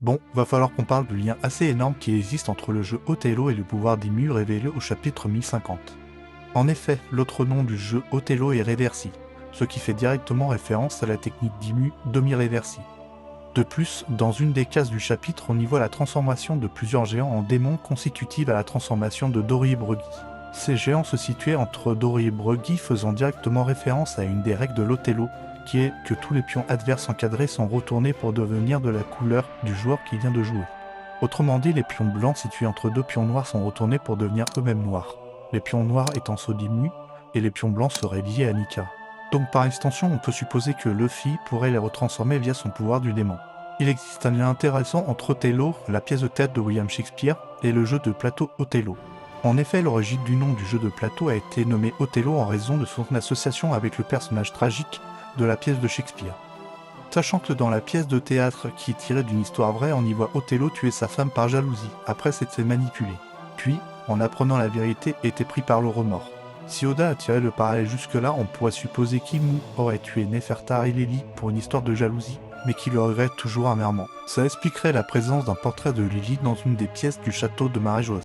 Bon, va falloir qu'on parle du lien assez énorme qui existe entre le jeu Othello et le pouvoir d'Immu révélé au chapitre 1050. En effet, l'autre nom du jeu Othello est Reversi, ce qui fait directement référence à la technique d'Immu Domi-Reversi. De plus, dans une des cases du chapitre, on y voit la transformation de plusieurs géants en démons consécutive à la transformation de Dori et Brughi. Ces géants se situaient entre Dori et Brughi faisant directement référence à une des règles de l'Othello, qui est que tous les pions adverses encadrés sont retournés pour devenir de la couleur du joueur qui vient de jouer. Autrement dit, les pions blancs situés entre deux pions noirs sont retournés pour devenir eux-mêmes noirs. Les pions noirs étant ceux d'Immu, et les pions blancs seraient liés à Nika. Donc par extension, on peut supposer que Luffy pourrait les retransformer via son pouvoir du démon. Il existe un lien intéressant entre Othello, la pièce de théâtre de William Shakespeare, et le jeu de plateau Othello. En effet, l'origine du nom du jeu de plateau a été nommé Othello en raison de son association avec le personnage tragique de la pièce de Shakespeare. Sachant que dans la pièce de théâtre qui est tirée d'une histoire vraie, on y voit Othello tuer sa femme par jalousie, après s'être fait manipuler. Puis, en apprenant la vérité, était pris par le remords. Si Oda a tiré le parallèle jusque-là, on pourrait supposer qu'Immu aurait tué Nefertari Lily pour une histoire de jalousie, mais qu'il le regrette toujours amèrement. Ça expliquerait la présence d'un portrait de Lily dans une des pièces du château de Maréjoise.